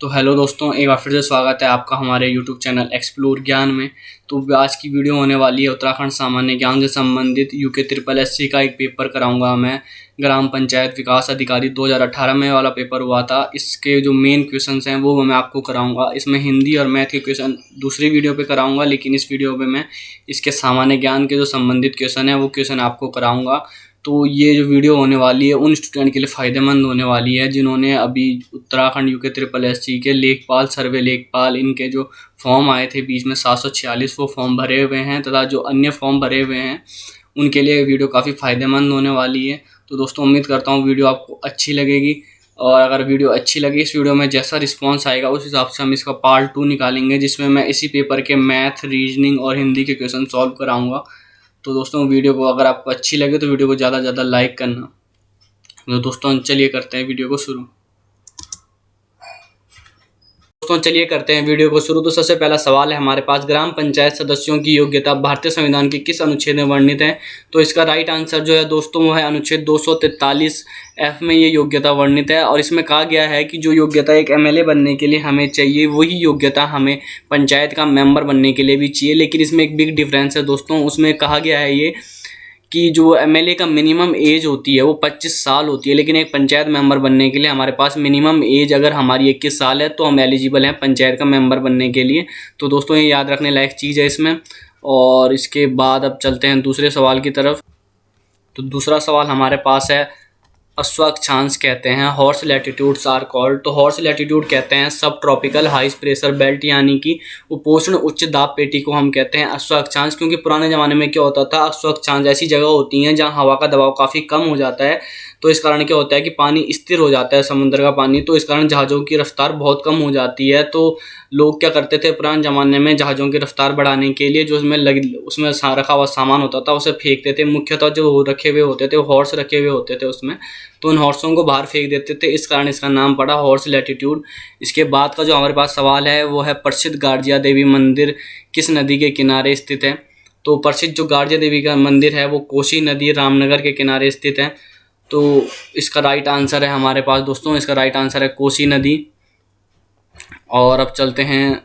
तो हेलो दोस्तों, एक बार फिर से स्वागत है आपका हमारे यूट्यूब चैनल एक्सप्लोर ज्ञान में। तो आज की वीडियो होने वाली है उत्तराखंड सामान्य ज्ञान से संबंधित यूके ट्रिपल एससी का एक पेपर कराऊंगा मैं। ग्राम पंचायत विकास अधिकारी 2018 में वाला पेपर हुआ था। इसके जो मेन क्वेश्चंस हैं वो मैं आपको कराऊंगा। इसमें हिंदी और मैथ के क्वेश्चन दूसरी वीडियो पे कराऊंगा, लेकिन इस वीडियो पे मैं इसके सामान्य ज्ञान के जो संबंधित क्वेश्चन है वो क्वेश्चन आपको कराऊंगा। तो ये जो वीडियो होने वाली है उन स्टूडेंट के लिए फ़ायदेमंद होने वाली है जिन्होंने अभी उत्तराखंड यूके ट्रिपल एससी के लेखपाल, सर्वे लेखपाल, इनके जो फॉर्म आए थे बीच में 746 वो फॉर्म भरे हुए हैं, तथा जो अन्य फॉर्म भरे हुए हैं उनके लिए वीडियो काफ़ी फ़ायदेमंद होने वाली है। तो दोस्तों, उम्मीद करता हूँ वीडियो आपको अच्छी लगेगी, और अगर वीडियो अच्छी लगी, इस वीडियो में जैसा रिस्पॉन्स आएगा उस हिसाब से हम इसका पार्ट 2 निकालेंगे, जिसमें मैं इसी पेपर के मैथ, रीजनिंग और हिंदी के क्वेश्चन सॉल्व कराऊँगा। तो दोस्तों, वीडियो को अगर आपको अच्छी लगे तो वीडियो को ज़्यादा से ज़्यादा लाइक करना। तो दोस्तों चलिए करते हैं वीडियो को शुरू। तो सबसे पहला सवाल है हमारे पास, ग्राम पंचायत सदस्यों की योग्यता भारतीय संविधान के किस अनुच्छेद में वर्णित है? तो इसका राइट आंसर जो है दोस्तों वो है अनुच्छेद 243 F में ये योग्यता वर्णित है। और इसमें कहा गया है कि जो योग्यता एक MLA बनने के लिए हमें चाहिए वही योग्यता हमें पंचायत का मेंबर बनने के लिए भी चाहिए। लेकिन इसमें एक बिग डिफरेंस है दोस्तों। उसमें कहा गया है ये कि जो MLA का मिनिमम एज होती है वो 25 साल होती है, लेकिन एक पंचायत मेंबर बनने के लिए हमारे पास मिनिमम एज अगर हमारी 21 साल है तो हम एलिजिबल हैं पंचायत का मेंबर बनने के लिए। तो दोस्तों ये याद रखने लायक चीज़ है इसमें। और इसके बाद अब चलते हैं दूसरे सवाल की तरफ। तो दूसरा सवाल हमारे पास है, अक्षांश कहते हैं हॉर्स लैटिट्यूड्स आर कॉल्ड। तो हॉर्स लैटिट्यूड कहते हैं सब ट्रॉपिकल हाई प्रेशर बेल्ट, यानी कि उपोष्ण उच्च दाब पेटी को हम कहते हैं अक्षांश। क्योंकि पुराने ज़माने में क्या होता था, अक्षांश ऐसी जगह होती हैं जहां हवा का दबाव काफ़ी कम हो जाता है। तो इस कारण क्या होता है कि पानी स्थिर हो जाता है, समुद्र का पानी, तो इस कारण जहाज़ों की रफ्तार बहुत कम हो जाती है। तो लोग क्या करते थे पुराने ज़माने में, जहाज़ों की रफ्तार बढ़ाने के लिए जो उसमें रखा हुआ सामान होता था उसे फेंकते थे। मुख्यतः जो रखे हुए होते थे, हॉर्स रखे हुए होते थे उसमें, तो उन हॉर्सों को बाहर फेंक देते थे, इस कारण इसका नाम पड़ा हॉर्स लैटिट्यूड। इसके बाद का जो हमारे पास सवाल है वो है, प्रसिद्ध गार्जिया देवी मंदिर किस नदी के किनारे स्थित है? तो प्रसिद्ध जो गार्जिया देवी का मंदिर है वो कोसी नदी, रामनगर के किनारे स्थित है। तो इसका राइट आंसर है हमारे पास दोस्तों, इसका राइट आंसर है कोसी नदी। और अब चलते हैं,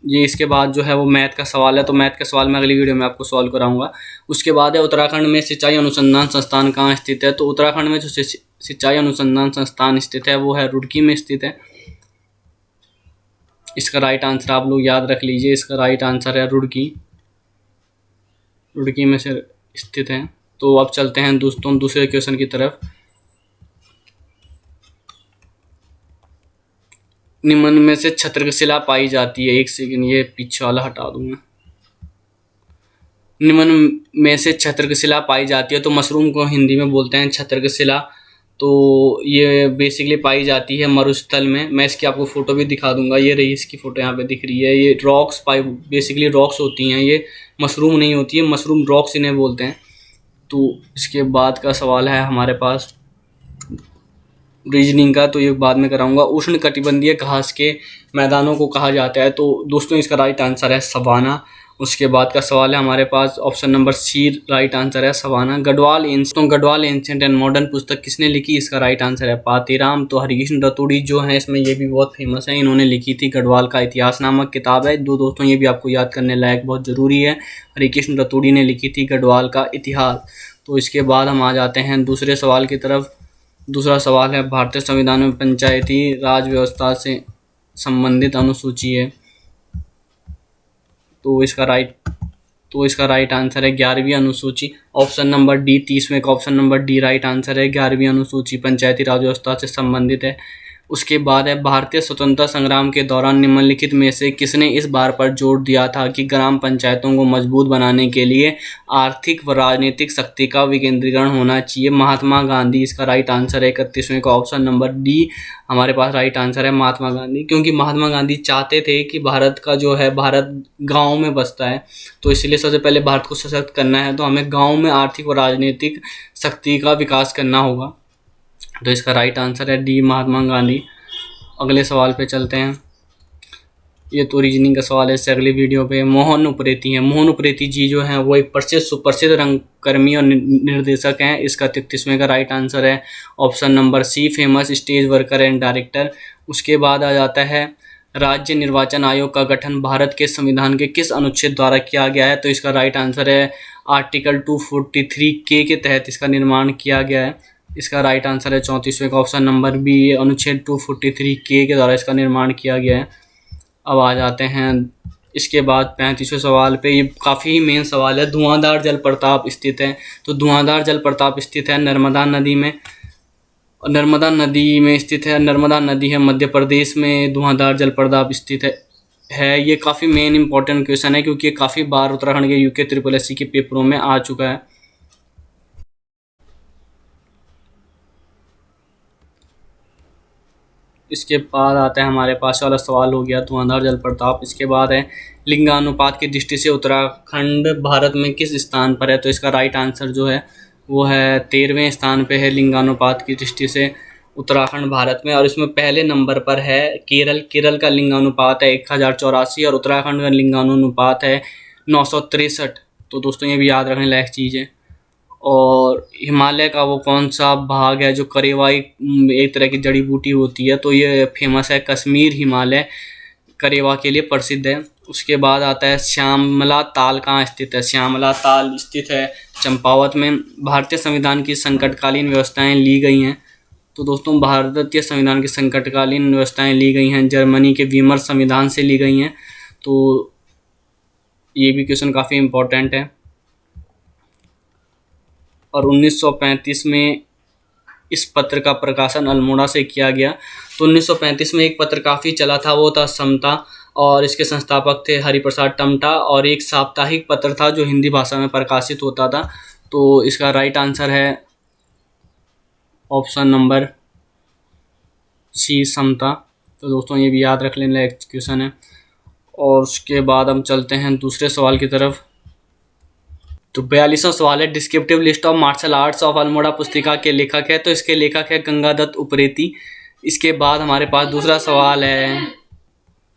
ये इसके बाद जो है वो मैथ का सवाल है। तो मैथ का सवाल मैं अगली वीडियो में आपको सॉल्व कराऊंगा। उसके बाद है, उत्तराखंड में सिंचाई अनुसंधान संस्थान कहाँ स्थित है? तो उत्तराखंड में जो सिंचाई अनुसंधान संस्थान स्थित है वो है रुड़की में स्थित है। इसका राइट आंसर आप लोग याद रख लीजिए, इसका राइट आंसर है रुड़की में से स्थित है। तो अब चलते हैं दोस्तों दूसरे क्वेश्चन की तरफ। निम्न में से छत्रशिला पाई जाती है, एक सेकंड ये पीछे वाला हटा दूंगा। निम्न में से छत्रशिला पाई जाती है, तो मशरूम को हिंदी में बोलते हैं छत्रशिला। तो ये बेसिकली पाई जाती है मरुस्थल में। मैं इसकी आपको फ़ोटो भी दिखा दूंगा, ये रही इसकी फ़ोटो यहाँ पे दिख रही है। ये रॉक्स बेसिकली रॉक्स होती हैं, ये मशरूम नहीं होती है, मशरूम रॉक्स इन्हें बोलते हैं। तो इसके बाद का सवाल है हमारे पास रीजनिंग का, तो ये बाद में कराऊंगा। उष्ण कटिबंधीय घास के मैदानों को कहा जाता है? तो दोस्तों इसका राइट आंसर है सवाना। उसके बाद का सवाल है हमारे पास option number C, right answer है savanna. Garhwal ancient and modern पुस्तक किसने लिखी? इसका राइट आंसर है पातीराम। तो हरिकृष्ण रतूड़ी जो है इसमें ये भी बहुत फेमस है, इन्होंने लिखी थी गढ़वाल का इतिहास नामक किताब है। दोस्तों ये भी आपको याद करने लायक बहुत ज़रूरी है, हरिकृष्ण रतूड़ी ने लिखी थी गढ़वाल का इतिहास। तो इसके बाद हम आ जाते हैं दूसरे सवाल की तरफ। दूसरा सवाल है, भारतीय संविधान में पंचायती राज व्यवस्था से संबंधित अनुसूची है। तो इसका राइट आंसर है 11वीं अनुसूची। ऑप्शन नंबर डी, 30वें का option number D right answer है। 11वीं अनुसूची पंचायती राज व्यवस्था से संबंधित है। उसके बाद है, भारतीय स्वतंत्रता संग्राम के दौरान निम्नलिखित में से किसने इस बात पर जोर दिया था कि ग्राम पंचायतों को मजबूत बनाने के लिए आर्थिक व राजनीतिक शक्ति का विकेंद्रीकरण होना चाहिए? महात्मा गांधी। इसका राइट आंसर है 31वें का ऑप्शन नंबर डी हमारे पास राइट आंसर है महात्मा गांधी। क्योंकि महात्मा गांधी चाहते थे कि भारत का जो है, भारत गाँव में बसता है, तो इसलिए सबसे पहले भारत को सशक्त करना है तो हमें गाँव में आर्थिक व राजनीतिक शक्ति का विकास करना होगा। तो इसका राइट आंसर है डी महात्मा गांधी। अगले सवाल पे चलते हैं। ये तो रीजनिंग का सवाल है। इससे अगली वीडियो पे मोहन उप्रेती हैं। मोहन उप्रेती जी जो हैं वो एक प्रसिद्ध सुप्रसिद्ध रंगकर्मी और निर्देशक हैं। इसका 33वें का राइट आंसर है option number C, famous stage worker and director. उसके बाद आ जाता है राज्य निर्वाचन आयोग का गठन भारत के संविधान के किस अनुच्छेद द्वारा किया गया है? तो इसका राइट आंसर है आर्टिकल 243 के तहत इसका निर्माण किया गया है। इसका राइट आंसर है 34वें का ऑप्शन नंबर बी, अनुच्छेद 243 के द्वारा इसका निर्माण किया गया है। अब आ जाते हैं इसके बाद 35वें सवाल पे। ये काफ़ी मेन सवाल है। धुआंधार जलप्रपात स्थित है, तो धुआंधार जलप्रपात स्थित है नर्मदा नदी में। नर्मदा नदी में स्थित है। नर्मदा नदी है मध्य प्रदेश में धुआंधार जलप्रपात स्थित है। ये काफ़ी मेन इंपॉर्टेंट क्वेश्चन है क्योंकि ये काफ़ी बार उत्तराखंड के यूके ट्रिपल एससी के पेपरों में आ चुका है। इसके बाद आता है हमारे पास वाला सवाल हो गया धुआंधार जलप्रपात। इसके बाद है लिंगानुपात की दृष्टि से उत्तराखंड भारत में किस स्थान पर है? तो इसका राइट आंसर जो है वो है 13वें स्थान पे है लिंगानुपात की दृष्टि से उत्तराखंड भारत में। और इसमें पहले नंबर पर है केरल। केरल का लिंगानुपात है 1084 और उत्तराखंड का लिंगानुपात है 963। तो दोस्तों ये भी याद रखने लायक चीज़ है। और हिमालय का वो कौन सा भाग है जो करेवा एक तरह की जड़ी बूटी होती है? तो ये फेमस है कश्मीर हिमालय करेवा के लिए प्रसिद्ध है। उसके बाद आता है श्यामला ताल कहाँ स्थित है? श्यामला ताल स्थित है चंपावत में। भारतीय संविधान की संकटकालीन व्यवस्थाएं ली गई हैं। तो दोस्तों भारतीय संविधान की संकटकालीन व्यवस्थाएं ली गई हैं जर्मनी के वीमर संविधान से ली गई हैं। तो ये भी क्वेश्चन काफ़ी इम्पोर्टेंट है। और 1935 में इस पत्र का प्रकाशन अल्मोड़ा से किया गया। तो 1935 में एक पत्र काफ़ी चला था, वो था समता, और इसके संस्थापक थे हरिप्रसाद टमटा। और एक साप्ताहिक पत्र था जो हिंदी भाषा में प्रकाशित होता था। तो इसका राइट आंसर है ऑप्शन नंबर सी, समता। तो दोस्तों ये भी याद रख लेने लायक क्वेश्चन है। और उसके बाद हम चलते हैं दूसरे सवाल की तरफ। तो 42वां सवाल है descriptive list of martial arts of Almora पुस्तिका के लेखक है? तो इसके लेखक है गंगादत्त उप्रेती। इसके बाद हमारे पास दूसरा सवाल है।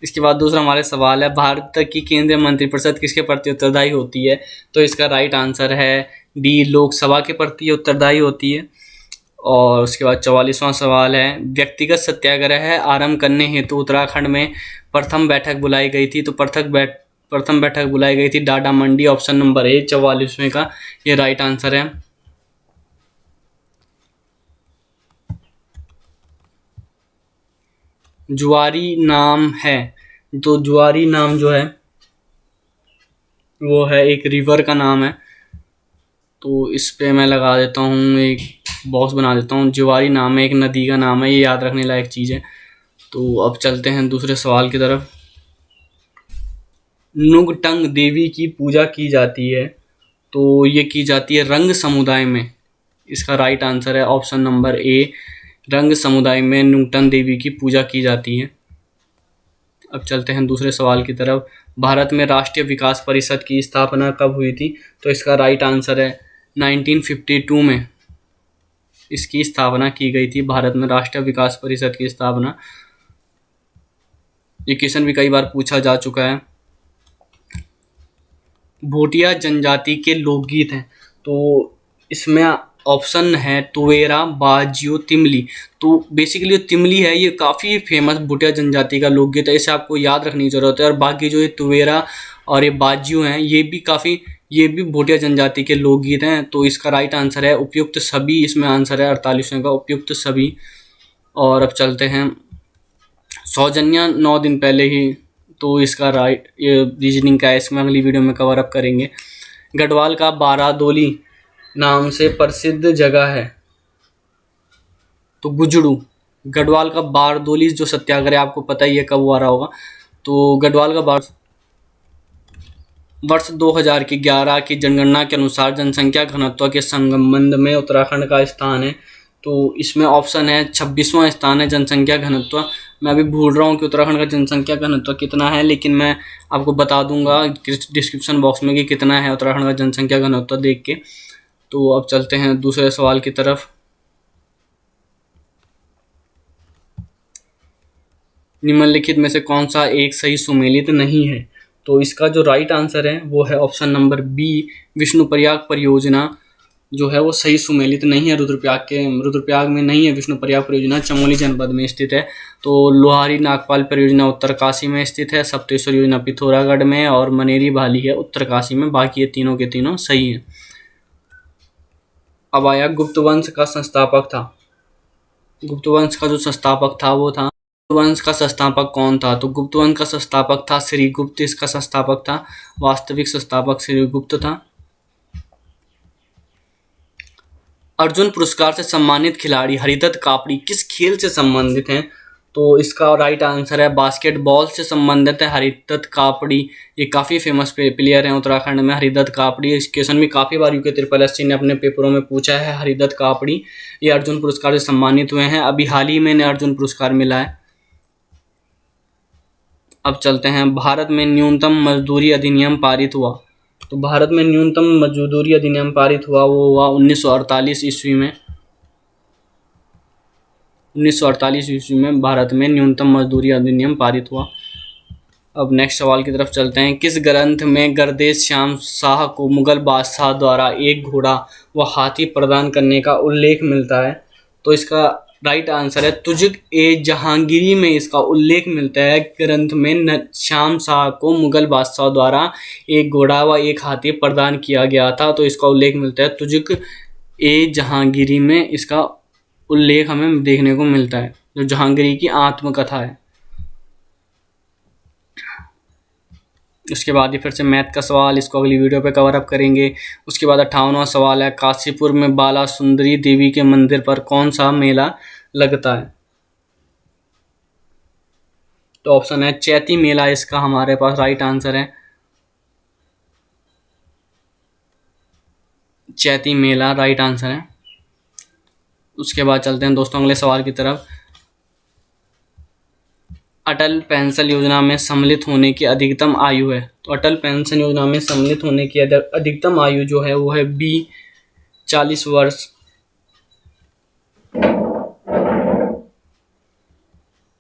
इसके बाद दूसरा हमारे सवाल है भारत की केंद्रीय मंत्रिपरिषद किसके प्रति उत्तरदायी होती है? तो इसका राइट आंसर है डी, लोकसभा के प्रति उत्तरदायी होती है। और उसके बाद 44वां सवाल है व्यक्तिगत सत्याग्रह आरंभ करने हेतु उत्तराखंड में प्रथम बैठक बुलाई गई थी? तो प्रथम बैठक बुलाई गई थी डाडा मंडी, ऑप्शन नंबर ए 44वें का ये राइट आंसर है। जुआरी नाम है, तो जुआरी नाम जो है वो है एक रिवर का नाम है। तो इस पे मैं लगा देता हूँ, एक बॉक्स बना देता हूँ। जुआरी नाम है, एक नदी का नाम है, ये याद रखने लायक चीज़ है। तो अब चलते हैं दूसरे सवाल की तरफ। नुगटंग देवी की पूजा की जाती है, तो ये की जाती है रंग समुदाय में। इसका राइट आंसर है ऑप्शन नंबर ए, रंग समुदाय में नुगटंग देवी की पूजा की जाती है। अब चलते हैं दूसरे सवाल की तरफ। भारत में राष्ट्रीय विकास परिषद की स्थापना कब हुई थी? तो इसका राइट आंसर है 1952 में इसकी स्थापना की गई थी। भारत में राष्ट्रीय विकास परिषद की स्थापना, ये क्वेश्चन भी कई बार पूछा जा चुका है। भोटिया जनजाति के लोकगीत हैं, तो इसमें ऑप्शन है तुवेरा, बाजियो, तिमली। तो बेसिकली तिमली है ये काफ़ी फेमस भोटिया जनजाति का लोकगीत है, इसे आपको याद रखने की ज़रूरत है। और बाकी जो ये तुवेरा और ये बाजियो हैं ये भी भोटिया जनजाति के लोकगीत हैं। तो इसका राइट आंसर है उपयुक्त सभी, इसमें आंसर है 48वें का उपयुक्त सभी। और अब चलते हैं सौजन्या 9 दिन पहले ही, तो इसका राइट ये रीजनिंग का है, इसमें अगली वीडियो में कवर अप करेंगे। गढ़वाल का बारादोली नाम से प्रसिद्ध जगह है, तो गुजड़ू। गढ़वाल का बारदोली जो सत्याग्रह आपको पता ही है कब हुआ रहा होगा। तो गढ़वाल का वर्ष 2011 की जनगणना के अनुसार जनसंख्या घनत्व के संबंध में उत्तराखंड का स्थान है। तो इसमें ऑप्शन है 26वां स्थान है जनसंख्या घनत्व। मैं अभी भूल रहा हूँ कि उत्तराखंड का जनसंख्या घनत्व कितना है, लेकिन मैं आपको बता दूंगा डिस्क्रिप्शन बॉक्स में कि कितना है उत्तराखंड का जनसंख्या घनत्व देख के। तो अब चलते हैं दूसरे सवाल की तरफ। निम्नलिखित में से कौन सा एक सही सुमेलित नहीं है? तो इसका जो राइट आंसर है वो है ऑप्शन नंबर बी, विष्णुप्रयाग परियोजना जो है वो सही सुमेलित नहीं है। रुद्रप्रयाग में नहीं है विष्णुप्रयाग परियोजना, चमोली जनपद में स्थित है। तो लोहारी नागपाल परियोजना उत्तरकाशी में स्थित है, सप्तेश्वर योजना पिथौरागढ़ में, और मनेरी भाली है उत्तरकाशी में। बाकी ये तीनों के तीनों सही हैं। अब आया गुप्त वंश का संस्थापक था। गुप्त वंश का जो संस्थापक था वो था, गुप्त वंश का संस्थापक कौन था? तो गुप्त वंश का संस्थापक था श्रीगुप्त, इसका संस्थापक था। वास्तविक संस्थापक श्रीगुप्त था। अर्जुन पुरस्कार से सम्मानित खिलाड़ी हरिदत्त कापड़ी किस खेल से संबंधित हैं? तो इसका राइट आंसर है बास्केटबॉल से संबंधित है हरिदत्त कापड़ी। ये काफ़ी फेमस प्लेयर हैं उत्तराखंड में, हरिदत्त कापड़ी। इस क्वेश्चन भी काफ़ी बार यूके SSC ने अपने पेपरों में पूछा है। हरिदत्त कापड़ी ये अर्जुन पुरस्कार से सम्मानित हुए हैं। अभी हाल ही में इन्हें अर्जुन पुरस्कार मिला है। अब चलते हैं, भारत में न्यूनतम मजदूरी अधिनियम पारित हुआ। तो भारत में न्यूनतम मजदूरी अधिनियम पारित हुआ वो हुआ 1948 ईस्वी में। 1948 ईस्वी में भारत में न्यूनतम मजदूरी अधिनियम पारित हुआ। अब नेक्स्ट सवाल की तरफ चलते हैं। किस ग्रंथ में गर्देश श्याम शाह को मुगल बादशाह द्वारा एक घोड़ा व हाथी प्रदान करने का उल्लेख मिलता है? तो इसका राइट आंसर है तुजुक ए जहांगीरी में इसका उल्लेख मिलता है। ग्रंथ में श्याम शाह को मुगल बादशाह द्वारा एक घोड़ा व एक हाथी प्रदान किया गया था, तो इसका उल्लेख मिलता है तुजुक ए जहांगीरी में। इसका उल्लेख हमें देखने को मिलता है, जो जहांगीरी की आत्मकथा है। उसके बाद ही फिर से मैथ का सवाल, इसको अगली वीडियो पे कवर अप करेंगे। उसके बाद 58वां सवाल है, काशीपुर में बाला सुंदरी देवी के मंदिर पर कौन सा मेला लगता है? तो ऑप्शन है चैती मेला, इसका हमारे पास राइट आंसर है। चैती मेला राइट आंसर है। उसके बाद चलते हैं दोस्तों अगले सवाल की तरफ। अटल पेंशन योजना में सम्मिलित होने की अधिकतम आयु है। तो अटल पेंशन योजना में सम्मिलित होने की अधिकतम आयु जो है वो है बी 40 वर्ष।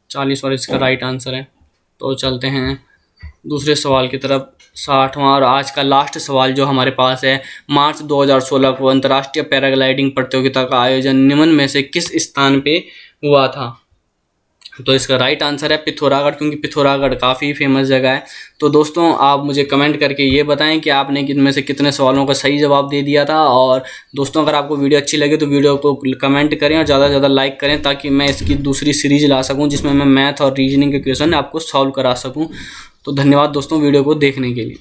40 वर्ष इसका राइट आंसर है। तो चलते हैं दूसरे सवाल की तरफ, 60वां और आज का लास्ट सवाल जो हमारे पास है। मार्च 2016 को अंतर्राष्ट्रीय पैराग्लाइडिंग प्रतियोगिता का आयोजन निम्न में से किस स्थान पे हुआ था? तो इसका राइट आंसर है पिथौरागढ़, क्योंकि पिथौरागढ़ काफ़ी फेमस जगह है। तो दोस्तों आप मुझे कमेंट करके ये बताएं कि आपने इनमें से कितने सवालों का सही जवाब दे दिया था। और दोस्तों अगर आपको वीडियो अच्छी लगे तो वीडियो को कमेंट करें और ज़्यादा से ज़्यादा लाइक करें, ताकि मैं इसकी दूसरी सीरीज ला सकूँ जिसमें मैं मैथ और रीजनिंग के क्वेश्चन आपको सॉल्व करा सकूँ। तो धन्यवाद दोस्तों वीडियो को देखने के लिए।